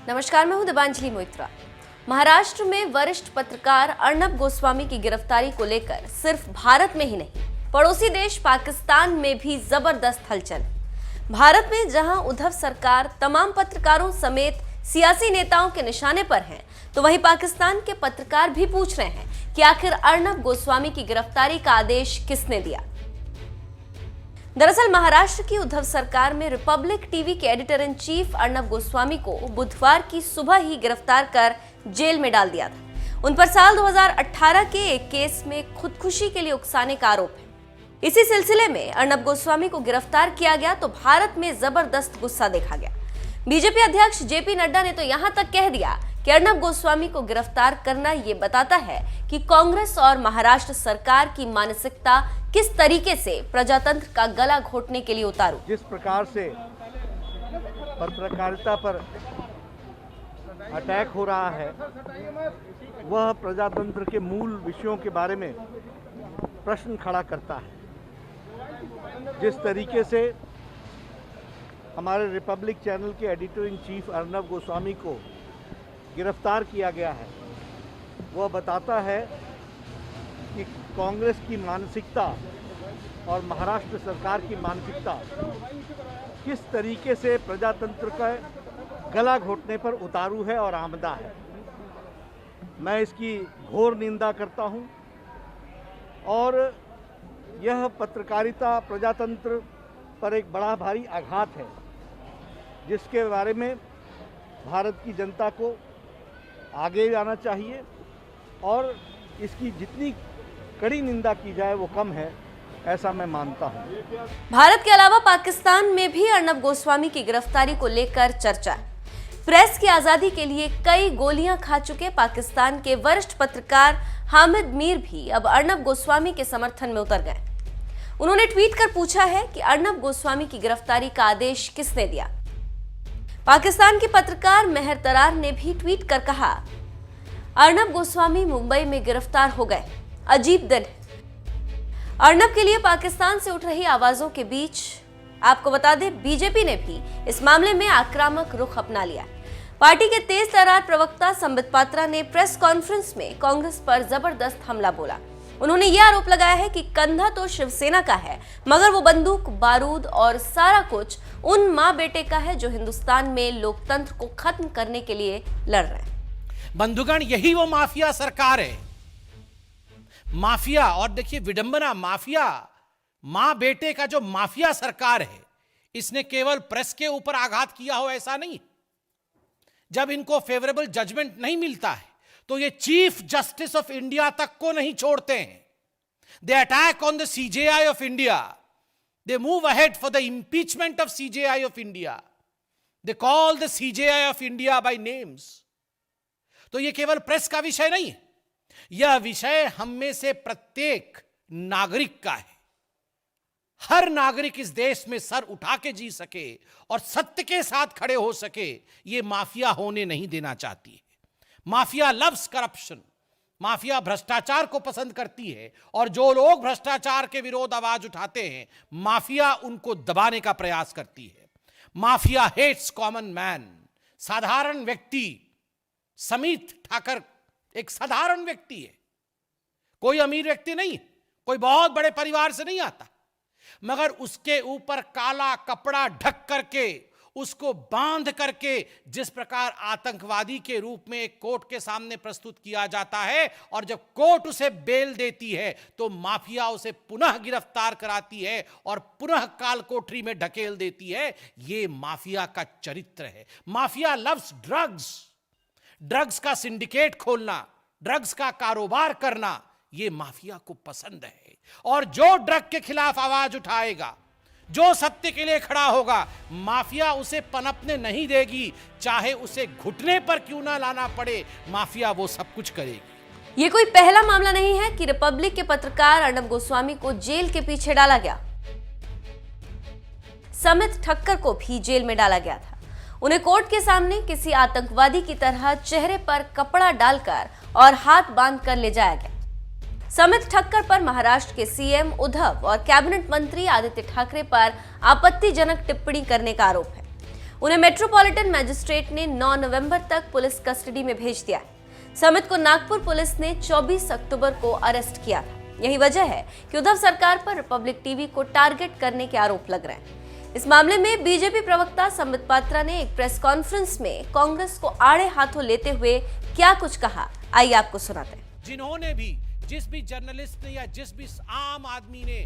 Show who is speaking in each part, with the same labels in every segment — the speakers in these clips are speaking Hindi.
Speaker 1: नमस्कार, मैं हूं दिबांजलि मोइत्रा। महाराष्ट्र में वरिष्ठ पत्रकार अर्नब गोस्वामी की गिरफ्तारी को लेकर सिर्फ भारत में ही नहीं, पड़ोसी देश पाकिस्तान में भी जबरदस्त हलचल। भारत में जहां उद्धव सरकार तमाम पत्रकारों समेत सियासी नेताओं के निशाने पर है, तो वहीं पाकिस्तान के पत्रकार भी पूछ रहे हैं कि आखिर अर्नब गोस्वामी की गिरफ्तारी का आदेश किसने दिया। दरअसल महाराष्ट्र की उद्धव सरकार में रिपब्लिक टीवी के editor in chief Arnab Goswami को बुधवार की सुबह ही गिरफ्तार कर जेल में डाल दिया था। उन पर साल 2018 के एक केस में खुदकुशी के लिए उकसाने का आरोप है। इसी सिलसिले में अर्नब गोस्वामी को गिरफ्तार किया गया तो भारत में जबरदस्त गुस्सा देखा गया। बीजेपी अध्यक्ष जेपी नड्डा ने तो यहां तक कह दिया कि अर्नब गोस्वामी को गिरफ्तार करना ये बताता है कि कांग्रेस और महाराष्ट्र सरकार की मानसिकता किस तरीके से प्रजातंत्र का गला घोटने के लिए उतारू।
Speaker 2: जिस प्रकार से पत्रकारिता पर अटैक हो रहा है, वह प्रजातंत्र के मूल विषयों के बारे में प्रश्न खड़ा करता है। जिस तरीके से हमारे रिपब्लिक चैनल के editor in chief Arnab Goswami को गिरफ्तार किया गया है, वह बताता है कि कांग्रेस की मानसिकता और महाराष्ट्र सरकार की मानसिकता किस तरीके से प्रजातंत्र का गला घोटने पर उतारू है और आमदा है। मैं इसकी घोर निंदा करता हूं और यह पत्रकारिता प्रजातंत्र पर एक बड़ा भारी आघात है, जिसके बारे में भारत की जनता को आगे जाना चाहिए और इसकी जितनी कड़ी निंदा की जाए वो कम है, ऐसा मैं मानता हूं।
Speaker 1: भारत के अलावा पाकिस्तान में भी अर्नब गोस्वामी की गिरफ्तारी को लेकर चर्चा है। प्रेस की आजादी के लिए कई गोलियां खा चुके पाकिस्तान के वरिष्ठ पत्रकार हामिद मीर भी अब अर्नब गोस्वामी के समर्थन में उतर गए। उन्होंने ट्वीट कर पूछा है कि अर्नब गोस्वामी की गिरफ्तारी का आदेश किसने दिया। पाकिस्तान के पत्रकार मेहर तरार ने भी ट्वीट कर कहा, अर्नब गोस्वामी मुंबई में गिरफ्तार हो गए, अजीब दिन है। अर्नब के लिए पाकिस्तान से उठ रही आवाजों के बीच आपको बता दें, बीजेपी ने भी इस मामले में आक्रामक रुख अपना लिया। पार्टी के तेज तर्रार प्रवक्ता संबित पात्रा ने प्रेस कॉन्फ्रेंस में कांग्रेस पर जबरदस्त हमला बोला। उन्होंने यह आरोप लगाया है कि कंधा तो शिवसेना का है, मगर वो बंदूक, बारूद और सारा कुछ उन माँ बेटे का है जो हिंदुस्तान में लोकतंत्र को खत्म करने के लिए लड़ रहे हैं।
Speaker 3: बंधुगण, यही वो माफिया सरकार है। माफिया, और देखिए विडंबना, माफिया मां बेटे का जो माफिया सरकार है, इसने केवल प्रेस के ऊपर आघात किया हो ऐसा नहीं। जब इनको फेवरेबल जजमेंट नहीं मिलता है तो ये चीफ जस्टिस ऑफ इंडिया तक को नहीं छोड़ते हैं। They attack on the CJI of India, they move ahead for the impeachment of CJI of India, they call the CJI of India by names. तो ये केवल प्रेस का विषय नहीं है, यह विषय हम में से प्रत्येक नागरिक का है। हर नागरिक इस देश में सर उठा के जी सके और सत्य के साथ खड़े हो सके, यह माफिया होने नहीं देना चाहती है। माफिया लव्स करप्शन, माफिया भ्रष्टाचार को पसंद करती है और जो लोग भ्रष्टाचार के विरोध आवाज उठाते हैं, माफिया उनको दबाने का प्रयास करती है। माफिया हेट्स कॉमन मैन, साधारण व्यक्ति। समीत ठाकर एक साधारण व्यक्ति है, कोई अमीर व्यक्ति नहीं, कोई बहुत बड़े परिवार से नहीं आता, मगर उसके ऊपर काला कपड़ा ढक करके, उसको बांध करके जिस प्रकार आतंकवादी के रूप में एक कोर्ट के सामने प्रस्तुत किया जाता है, और जब कोर्ट उसे बेल देती है तो माफिया उसे पुनः गिरफ्तार कराती है और पुनः काल कोठरी में ढकेल देती है। यह माफिया का चरित्र है। माफिया लव्स ड्रग्स, ड्रग्स का सिंडिकेट खोलना, ड्रग्स का कारोबार करना, यह माफिया को पसंद है। और जो ड्रग के खिलाफ आवाज उठाएगा, जो सत्य के लिए खड़ा होगा, माफिया उसे पनपने नहीं देगी, चाहे उसे घुटने पर क्यों ना लाना पड़े, माफिया वो सब कुछ करेगी।
Speaker 1: ये कोई पहला मामला नहीं है कि रिपब्लिक के पत्रकार अर्नब गोस्वामी को जेल के पीछे डाला गया। समित ठक्कर को भी जेल में डाला गया था। उन्हें कोर्ट के सामने किसी आतंकवादी की तरह चेहरे पर कपड़ा डालकर और हाथ बांधकर ले जाया गया। समित ठक्कर पर महाराष्ट्र के सीएम उद्धव और कैबिनेट मंत्री आदित्य ठाकरे पर आपत्तिजनक टिप्पणी करने का आरोप है। उन्हें मेट्रोपॉलिटन मैजिस्ट्रेट ने 9 नवंबर तक पुलिस कस्टडी में भेज दिया है। समित को नागपुर पुलिस ने 24 अक्टूबर को अरेस्ट किया था। यही वजह है कि उद्धव सरकार पर रिपब्लिक टीवी को टारगेट करने के आरोप लग रहे हैं। इस मामले में बीजेपी प्रवक्ता संबित पात्रा ने एक प्रेस कॉन्फ्रेंस में कांग्रेस को आड़े हाथों लेते हुए क्या कुछ कहा, आइए आपको सुनाते हैं।
Speaker 3: जिन्होंने भी, जिस भी जर्नलिस्ट ने या जिस भी आम आदमी ने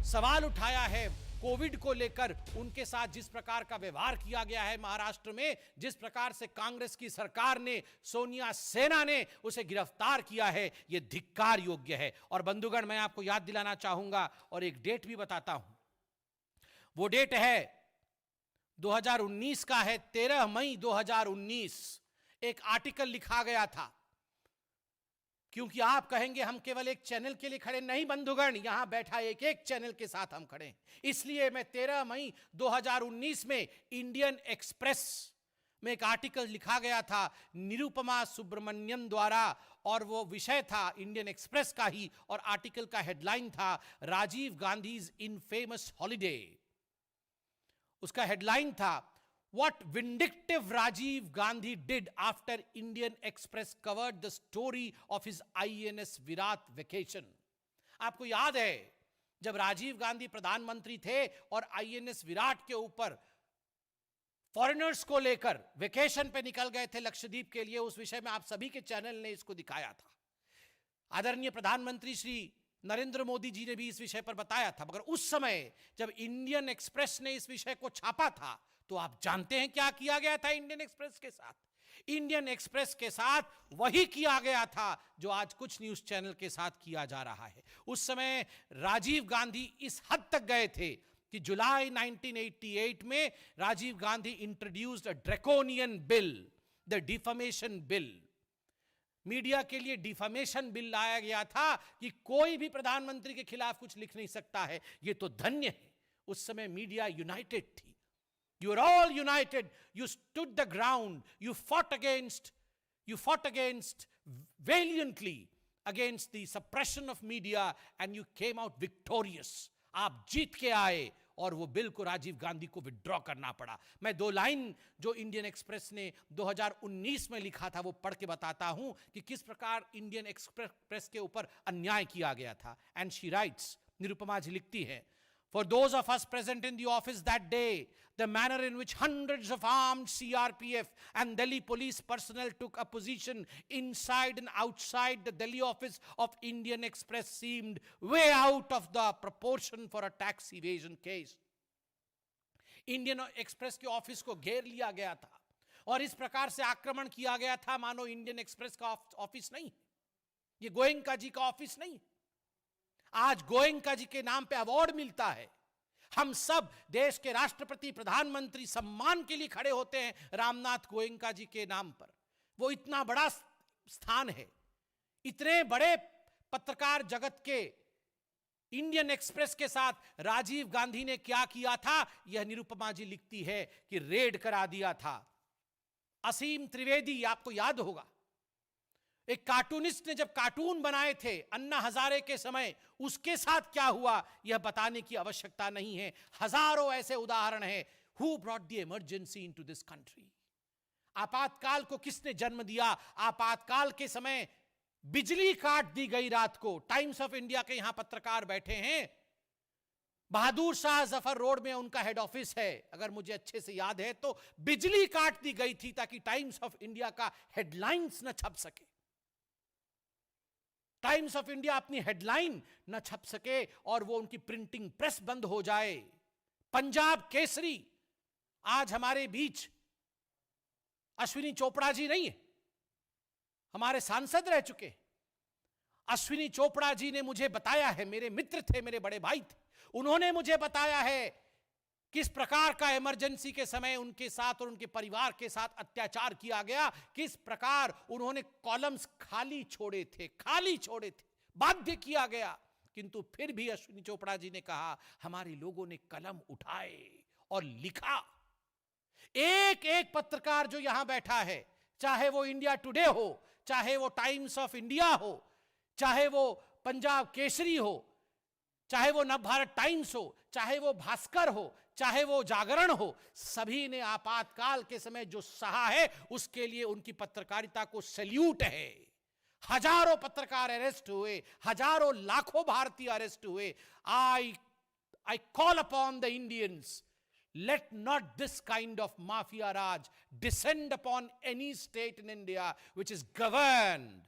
Speaker 3: सवाल उठाया है कोविड को लेकर, उनके साथ जिस प्रकार का व्यवहार किया गया है महाराष्ट्र में, जिस प्रकार से कांग्रेस की सरकार ने, सोनिया सेना ने उसे गिरफ्तार किया है, यह धिक्कार योग्य है। और बंधुगण, मैं आपको याद दिलाना चाहूंगा और एक डेट भी बताता हूं। वो डेट है 2019 का है, 13 मई 2019। एक आर्टिकल लिखा गया था, क्योंकि आप कहेंगे हम केवल एक चैनल के लिए खड़े नहीं बंधुगण, यहां बैठा एक एक चैनल के साथ हम खड़े हैं। इसलिए मैं 13 मई 2019 में इंडियन एक्सप्रेस में एक आर्टिकल लिखा गया था निरुपमा सुब्रमण्यम द्वारा, और वो विषय था इंडियन एक्सप्रेस का ही, और आर्टिकल का हेडलाइन था राजीव गांधीज इनफेमस हॉलिडे। उसका हेडलाइन था What vindictive Rajiv Gandhi did after Indian Express covered the story of his INS Virat vacation। आपको याद है जब राजीव गांधी प्रधानमंत्री थे और INS विराट के ऊपर फॉरेनर्स को लेकर वेकेशन पे निकल गए थे लक्षद्वीप के लिए, उस विषय में आप सभी के चैनल ने इसको दिखाया था। आदरणीय प्रधानमंत्री श्री नरेंद्र मोदी जी ने भी इस विषय पर बताया था। मगर उस समय जब इंडियन एक्सप्रेस ने इस विषय को छापा था, तो आप जानते हैं क्या किया गया था इंडियन एक्सप्रेस के साथ। इंडियन एक्सप्रेस के साथ वही किया गया था जो आज कुछ न्यूज चैनल के साथ किया जा रहा है। उस समय राजीव गांधी इस हद तक गए थे कि जुलाई 1988 में Rajiv Gandhi introduced a draconian bill, the defamation bill. Media के लिए डिफेमेशन बिल लाया गया था कि कोई भी प्रधानमंत्री के खिलाफ कुछ लिख नहीं सकता है। यह तो धन्य है, उस समय मीडिया यूनाइटेड थी। You are all united. You stood the ground. You fought against valiantly against the suppression of media, and you came out victorious. आप जीत के आए और वो बिल को राजीव गांधी को विड्रॉ करना पड़ा। मैं 2 लाइन जो इंडियन एक्सप्रेस ने 2019 में लिखा था वो पढ़ के बताता हूं कि किस प्रकार इंडियन एक्सप्रेस के ऊपर अन्याय किया गया था। एंड शी राइट्स, निरुपमा जी लिखती है, For those of us present in the office that day, the manner in which hundreds of armed CRPF and Delhi police personnel took a position inside and outside the Delhi office of Indian Express seemed way out of the proportion for a tax evasion case. Indian Express के ऑफिस को घेर लिया गया था और इस प्रकार से आक्रमण किया गया था मानो इंडियन एक्सप्रेस का ऑफिस नहीं, ये गोयनका जी का ऑफिस नहीं। आज गोयनका जी के नाम पे अवार्ड मिलता है। हम सब देश के राष्ट्रपति, प्रधानमंत्री सम्मान के लिए खड़े होते हैं रामनाथ गोयनका जी के नाम पर। वो इतना बड़ा स्थान है। इतने बड़े पत्रकार जगत के इंडियन एक्सप्रेस के साथ राजीव गांधी ने क्या किया था, यह निरुपमा जी लिखती है कि रेड करा दिया था। असीम त्रिवेदी, आपको याद होगा, एक कार्टूनिस्ट ने जब कार्टून बनाए थे अन्ना हजारे के समय, उसके साथ क्या हुआ यह बताने की आवश्यकता नहीं है। हजारों ऐसे उदाहरण हैं। Who brought the emergency into this country? आपातकाल को किसने जन्म दिया? आपातकाल के समय बिजली काट दी गई रात को। टाइम्स ऑफ इंडिया के यहां पत्रकार बैठे हैं, बहादुर शाह जफर रोड में उनका हेड ऑफिस है, अगर मुझे अच्छे से याद है तो बिजली काट दी गई थी ताकि टाइम्स ऑफ इंडिया का हेडलाइंस न छप सके। टाइम्स ऑफ इंडिया अपनी हेडलाइन न छप सके और वो उनकी प्रिंटिंग प्रेस बंद हो जाए। पंजाब केसरी, आज हमारे बीच अश्विनी चोपड़ा जी नहीं है, हमारे सांसद रह चुके। अश्विनी चोपड़ा जी ने मुझे बताया है, मेरे मित्र थे, मेरे बड़े भाई थे, उन्होंने मुझे बताया है किस प्रकार का इमरजेंसी के समय उनके साथ और उनके परिवार के साथ अत्याचार किया गया, किस प्रकार उन्होंने कॉलम्स खाली छोड़े थे, बाध्य किया गया। किंतु फिर भी अश्विनी चोपड़ा जी ने कहा हमारे लोगों ने कलम उठाए और लिखा। एक एक पत्रकार जो यहां बैठा है, चाहे वो इंडिया टुडे हो, चाहे वो टाइम्स ऑफ इंडिया हो, चाहे वो पंजाब केसरी हो, चाहे वो नवभारत टाइम्स हो, चाहे वो भास्कर हो, चाहे वो जागरण हो, सभी ने आपातकाल के समय जो सहा है उसके लिए उनकी पत्रकारिता को सैल्यूट है। हजारों पत्रकार अरेस्ट हुए, हजारों लाखों भारतीय अरेस्ट हुए। I call upon the Indians, let not this kind of mafia raj descend upon any state in India which is governed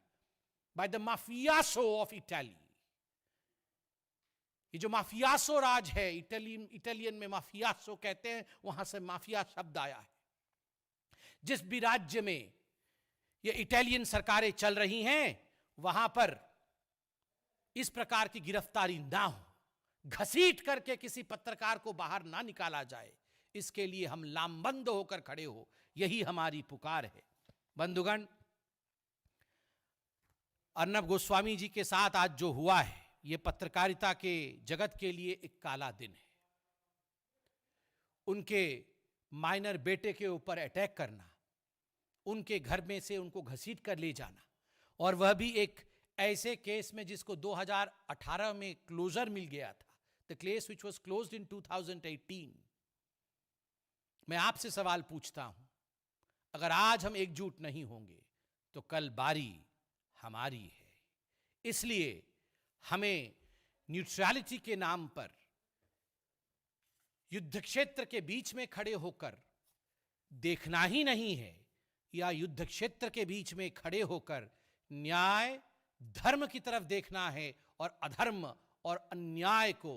Speaker 3: by the mafioso of Italy. ये जो माफियासो राज है, इटालियन में माफियासो कहते हैं, वहां से माफिया शब्द आया है। जिस भी राज्य में ये इटालियन सरकारें चल रही हैं, वहां पर इस प्रकार की गिरफ्तारी ना हो, घसीट करके किसी पत्रकार को बाहर ना निकाला जाए, इसके लिए हम लामबंद होकर खड़े हो, यही हमारी पुकार है। बंधुगण, अर्नब गोस्वामी जी के साथ आज जो हुआ है, यह पत्रकारिता के जगत के लिए एक काला दिन है। उनके माइनर बेटे के ऊपर अटैक करना, उनके घर में से उनको घसीट कर ले जाना, और वह भी एक ऐसे केस में जिसको 2018 में क्लोजर मिल गया था, the case which was closed in 2018। मैं आपसे सवाल पूछता हूं, अगर आज हम एकजुट नहीं होंगे तो कल बारी हमारी है। इसलिए हमें न्यूट्रलिटी के नाम पर युद्ध क्षेत्र के बीच में खड़े होकर देखना ही नहीं है, या युद्ध क्षेत्र के बीच में खड़े होकर न्याय धर्म की तरफ देखना है और अधर्म और अन्याय को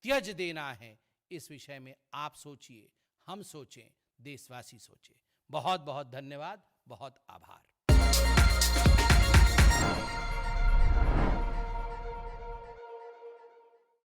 Speaker 3: त्यज देना है। इस विषय में आप सोचिए, हम सोचें, देशवासी सोचें। बहुत बहुत धन्यवाद, बहुत आभार।